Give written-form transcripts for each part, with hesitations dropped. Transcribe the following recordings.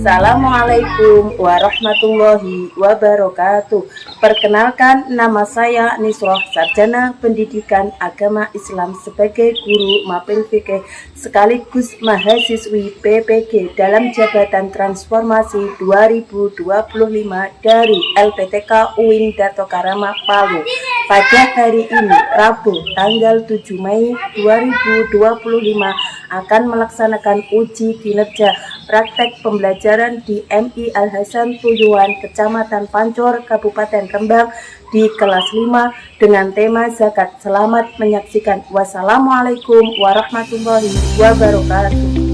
Assalamualaikum warahmatullahi wabarakatuh. Perkenalkan, nama saya Nisroh, sarjana pendidikan agama Islam sebagai guru Mapil Fikih sekaligus mahasiswi PPG dalam jabatan transformasi 2025 dari LPTK UIN Dato Karama Palu. Pada hari ini, Rabu, tanggal 7 Mei 2025, akan melaksanakan uji kinerja praktek pembelajaran di MI Al Hasan Tuyuan, Kecamatan Pancor, Kabupaten Rembang di kelas 5 dengan tema zakat. Selamat menyaksikan. Wassalamualaikum warahmatullahi wabarakatuh.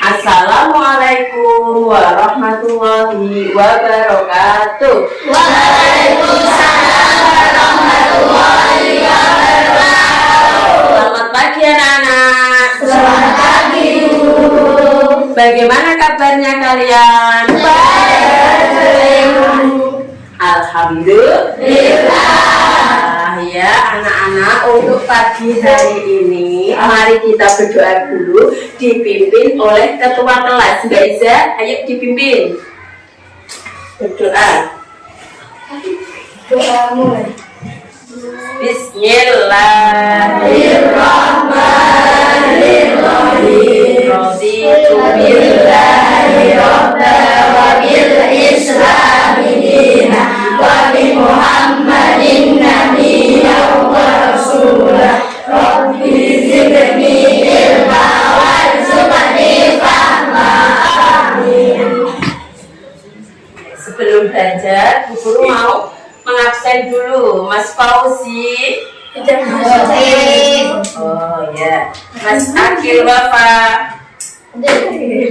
Assalamualaikum warahmatullahi wabarakatuh. Waalaikumsalam warahmatullahi wabarakatuh. Selamat pagi anak-anak. Selamat pagi Bu. Bagaimana kabarnya kalian? Baik. Alhamdulillah. Ya anak-anak, untuk pagi hari ini mari kita berdoa dulu, dipimpin oleh ketua kelas. Mbak Iza, ayo dipimpin berdoa. Doa mulai. Bismillahirrahmanirrahim. Raditu billahi rabban wa bil islami dinan wa bi Muhammadin nabiyyan wa rasulah. Rabbi zidni ilma warzuqni fahma. Amin. Sebelum belajar, Bu Guru mau mengabsen dulu Mas Fauzi. Oh ya, Mas Akil Wafa.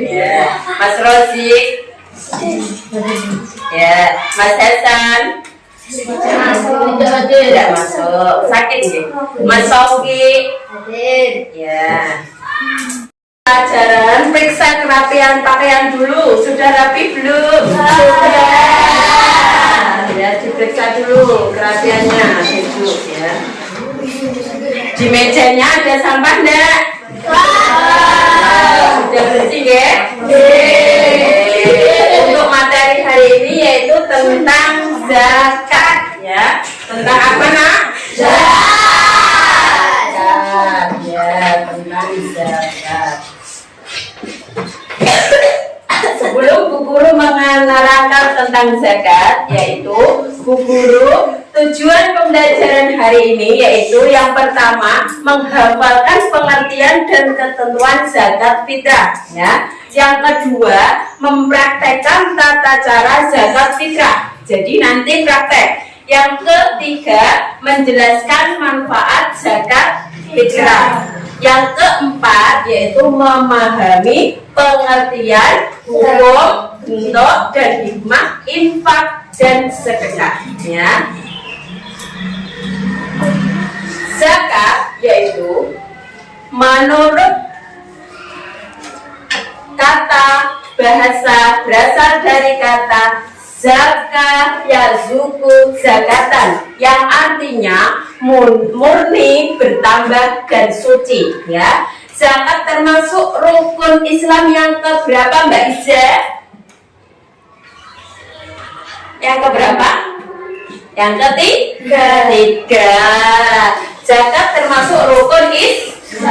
Ya, Mas Rozi. Ya, Mas Hasan. Tidak masuk. Sakit nih. Mas Sofi. Ya. Pelajaran periksa kerapian pakaian dulu. Sudah rapi belum? Sudah. Ya, diperiksa dulu kerapiannya. Duduk ya. Di mejanya ada sampah enggak? Sudah bersih ya? Untuk materi hari ini yaitu tentang zakat ya. Tentang apa nak? Zakat. Ya, tentang zakat. Sebelum Bu Guru menerangkan tentang zakat, yaitu Bu Guru tujuan pembelajaran hari ini yaitu yang pertama menghafalkan pengertian dan ketentuan zakat fitrah ya. Yang kedua mempraktekkan tata cara zakat fitrah. Jadi nanti praktek. Yang ketiga menjelaskan manfaat zakat fitrah. Yang keempat yaitu memahami pengertian hukum, bentuk dan hikmah infak dan sedekah ya. Zakat yaitu menurut kata bahasa berasal dari kata zakah yazuku zakatan yang artinya murni, bertambah dan suci ya. Zakat termasuk rukun Islam yang keberapa Mbak Iza? Yang keberapa? Yang ketiga. Zakat termasuk rukun Islam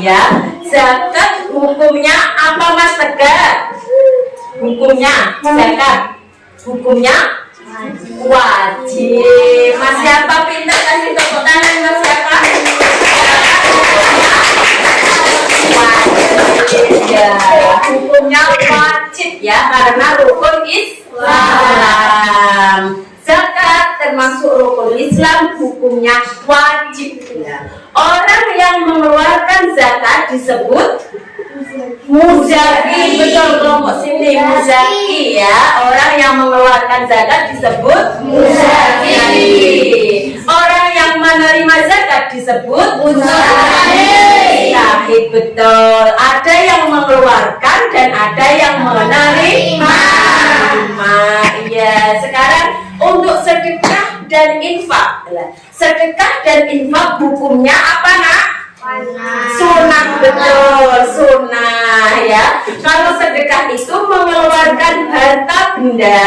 ya. Zakat hukumnya apa Mas Tegar? Hukumnya zakat. Hukumnya wajib. Mas siapa pintar kasih tepuk tangan Mas siapa? Wajib ya. Hukumnya wajib ya karena rukun Islam. Zakat termasuk rukun Islam, hukumnya wajib ya. Orang yang mengeluarkan zakat disebut Muzaki, betul, kelompok sini muzaki ya. Orang yang mengeluarkan zakat disebut muzaki. Orang yang menerima zakat disebut muzahid, betul. Ada yang mengeluarkan dan ada yang menerima. Iya, sekarang untuk sedekah dan infak. Sedekah dan infak hukumnya apa, Nak? Sunnah, betul, sunnah ya. Kalau sedekah itu mengeluarkan harta benda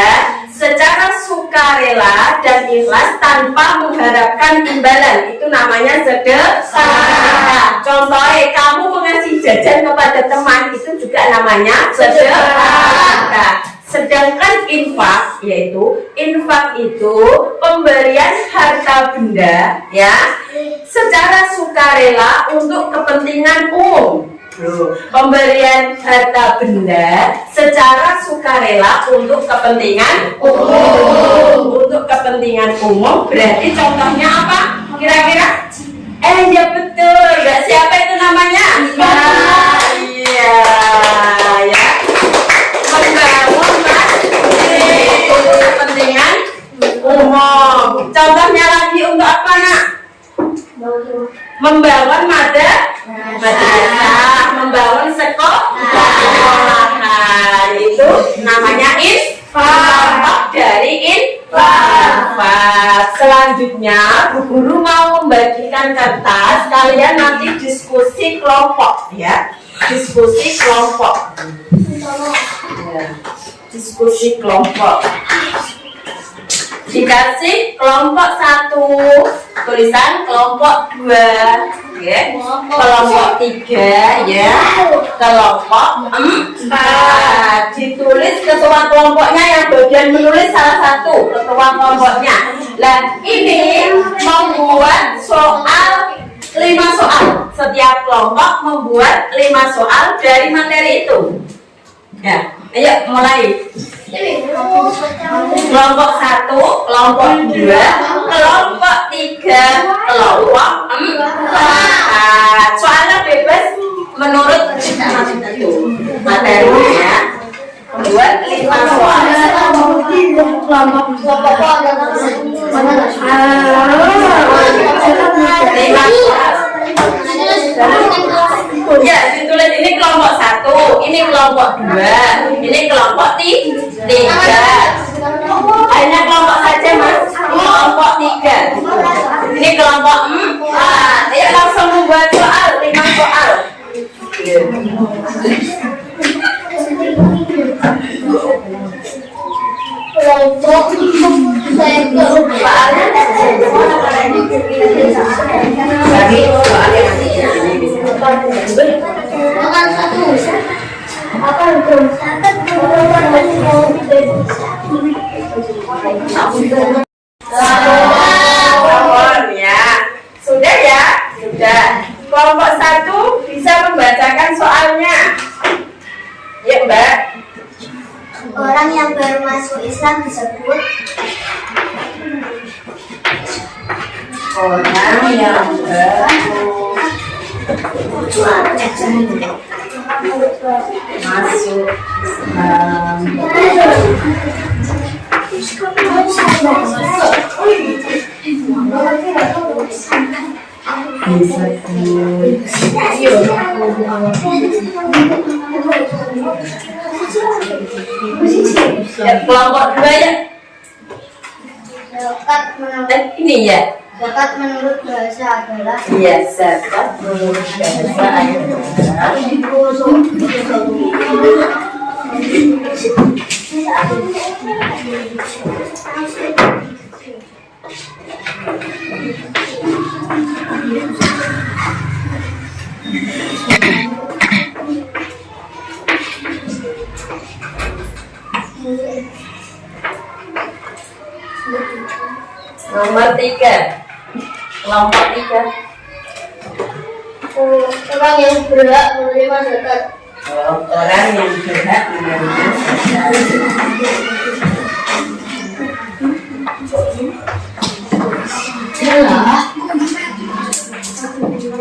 secara sukarela dan ikhlas tanpa mengharapkan imbalan, itu namanya sedekah. Contohnya kamu mengasih jajan kepada teman, itu juga namanya sedekah. Sedangkan infak, yaitu infak itu pemberian harta benda ya secara sukarela untuk kepentingan umum. Pemberian harta benda secara sukarela untuk kepentingan umum. Untuk kepentingan umum berarti contohnya apa? Kira-kira? Ya betul. Ya, siapa itu namanya? Iya ya. Membangun masjid untuk kepentingan umum. Contohnya lagi untuk apa, Nak? Membangun madrasah, membangun sekolahan, itu namanya infak. Dari infak. Selanjutnya, Bu Guru mau membagikan kertas. Kalian nanti diskusi kelompok ya. Diskusi kelompok. Diskusi kelompok. Dikasih kelompok 1 tulisan, kelompok 2 ya, kelompok 3 ya, kelompok 4. Ditulis ketua kelompoknya, yang bagian menulis salah satu ketua kelompoknya. Nah, ini membuat soal 5 soal. Setiap kelompok membuat 5 soal dari materi itu. Ya, ayo mulai. Kelompok 1, kelompok 2, kelompok 3, kelompok 4. Soalnya bebas menurut materinya. Buat 5 soal. Ya, ditulis ini kelompok 1, ini kelompok 2, ini kelompok 3. Hanya kelompok saja, Mas. Kelompok 3. Ini kelompok 4. Ayo langsung membuat soal, 5 soal. Ya, sudah ya, sudah. Kelompok 1 bisa membacakan soalnya. Ya, Mbak. Orang yang baru masuk Islam disebut Orang yang baru masuk kelompok 2 ya. Ini ya. Zakat menurut bahasa adalah Iya, zakat menurut bahasa adalah nomor 3. Kelompok 3. orang yang berhak menerima zakat. Orang yang berhak menerima zakat.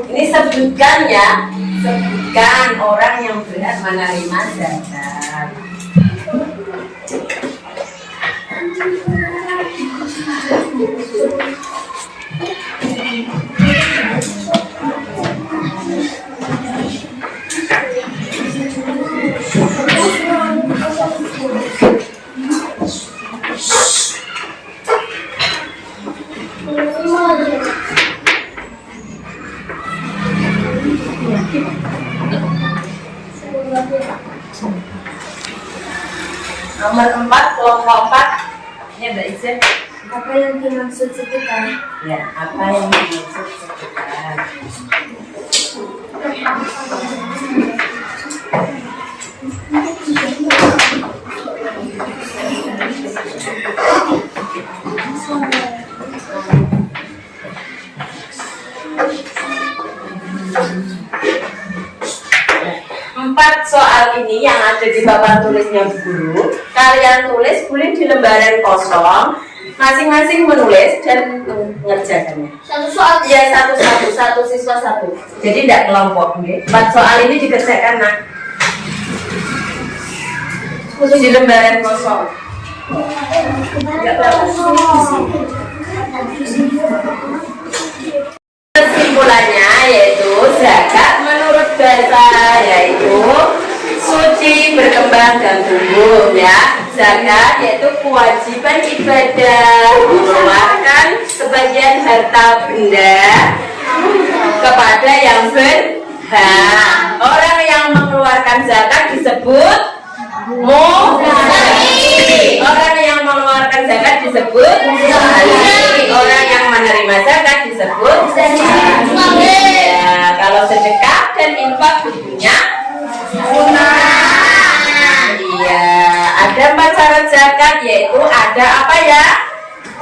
Ini sebutkan ya, sebutkan orang yang berhak menerima zakat. Nomor 4, kelompok 4. Ya, Mbak Iza. Apa yang dimaksud sedekah? Ya, apa yang dimaksud sedekah? Empat soal ini yang ada di papan tulisnya guru, kalian tulis boleh di lembaran kosong, masing-masing menulis dan mengerjakannya. Satu soal Ya, satu siswa satu. Jadi tidak kelompok. Empat soal ini dikerjakan nak di lembaran kosong. Kesimpulannya yaitu zakat menurut bahasa yaitu suci, berkembang dan tumbuh ya. Zakat yaitu kewajiban ibadah mengeluarkan sebagian harta benda kepada yang berhak. Orang yang mengeluarkan zakat disebut muhsin. Orang yang mengeluarkan zakat disebut muhsin. Orang yang menerima zakat disebut muhsin. Ya, kalau sedekah dan infak hukumnya sunnah. Iya, ada 4 syarat zakat yaitu ada apa ya?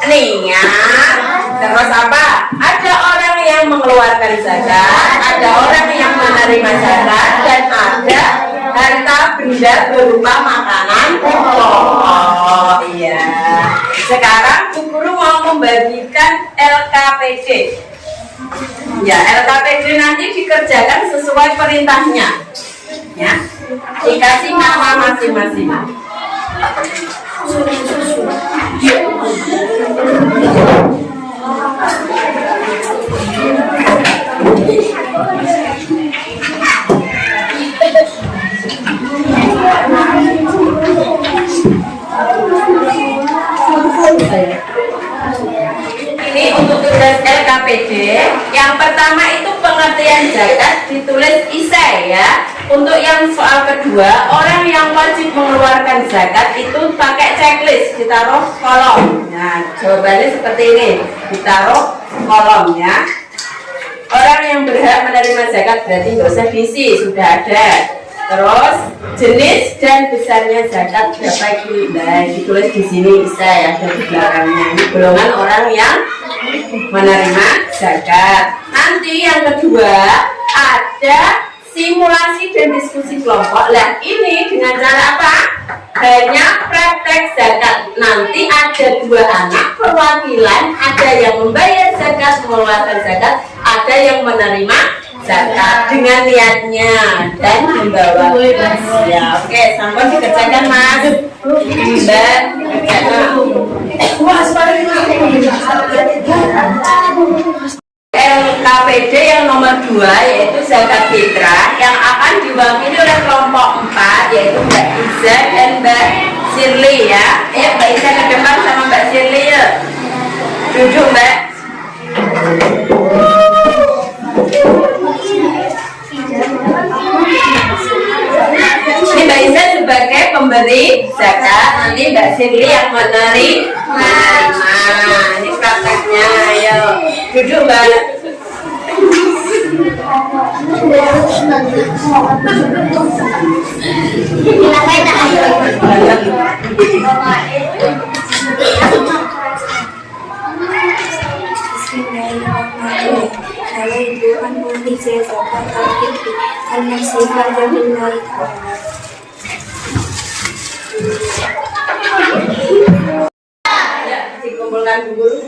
Niat. Terus apa? Ada orang yang mengeluarkan zakat, ada orang yang menerima zakat, dan ada harta benda berupa makanan pokok. Iya. Sekarang Bu Guru mau membagikan LKPD. Ya, LKPD nanti dikerjakan sesuai perintahnya. Ya. Dikasih nama masing-masing. Ini untuk tugas LKPD. Yang pertama itu pengertian zakat ditulis isai ya. Untuk yang soal kedua, orang yang wajib mengeluarkan zakat itu pakai checklist, ditaruh kolom. Nah, jawabannya seperti ini, ditaruh kolom ya. Orang yang berhak menerima zakat berarti nggak usah diisi, sudah ada. Terus jenis dan besarnya zakat berapa itu? Nah, ditulis di sini bisa ya, ada di belakangnya. Ini golongan orang yang menerima zakat. Nanti yang kedua ada simulasi dan diskusi kelompok. Lah ini dengan cara apa? Hanya praktek zakat. Nanti ada 2 anak perwakilan, ada yang membayar zakat, mengeluarkan zakat, ada yang menerima zakat dengan niatnya dan membawa ya. Oke, sampai dikerjakan Mas Mbak. LKPD yang nomor 2 yaitu zakat fitrah yang akan diwakili oleh kelompok 4 yaitu Mbak Iza dan Mbak Shirley ya. Ayo Mbak Iza ke depan sama Mbak Shirley ya. Duduk Mbak. Ini Mbak Iza sebagai pemberi zakat, nanti Mbak Shirley yang menerima. Ini prakteknya, ayo duduk Mbak. Bismillahirrahmanirrahim. Alaihi an mengisi zakat al-fitri al-nasifah lillahi ta'ala. Ya, dikumpulkan dulu.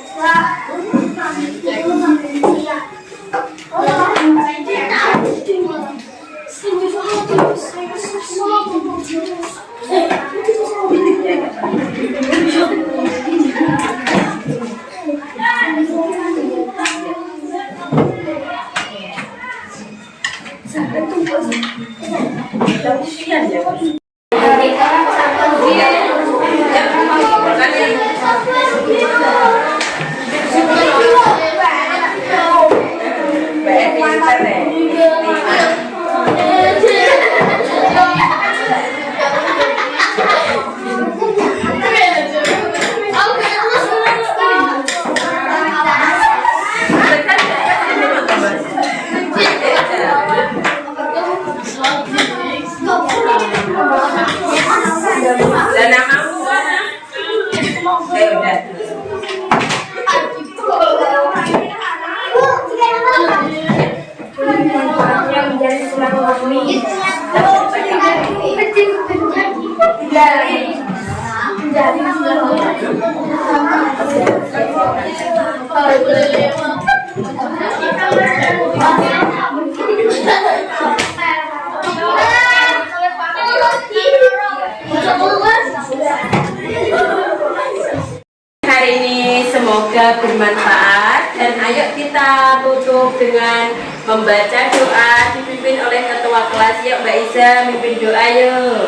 Dan namamu mana? Udah. Yang menjadi silaturahmi Hari ini semoga bermanfaat dan ayo kita tutup dengan membaca doa dipimpin oleh ketua kelas. Yuk Mbak Iza mimpin doa yuk.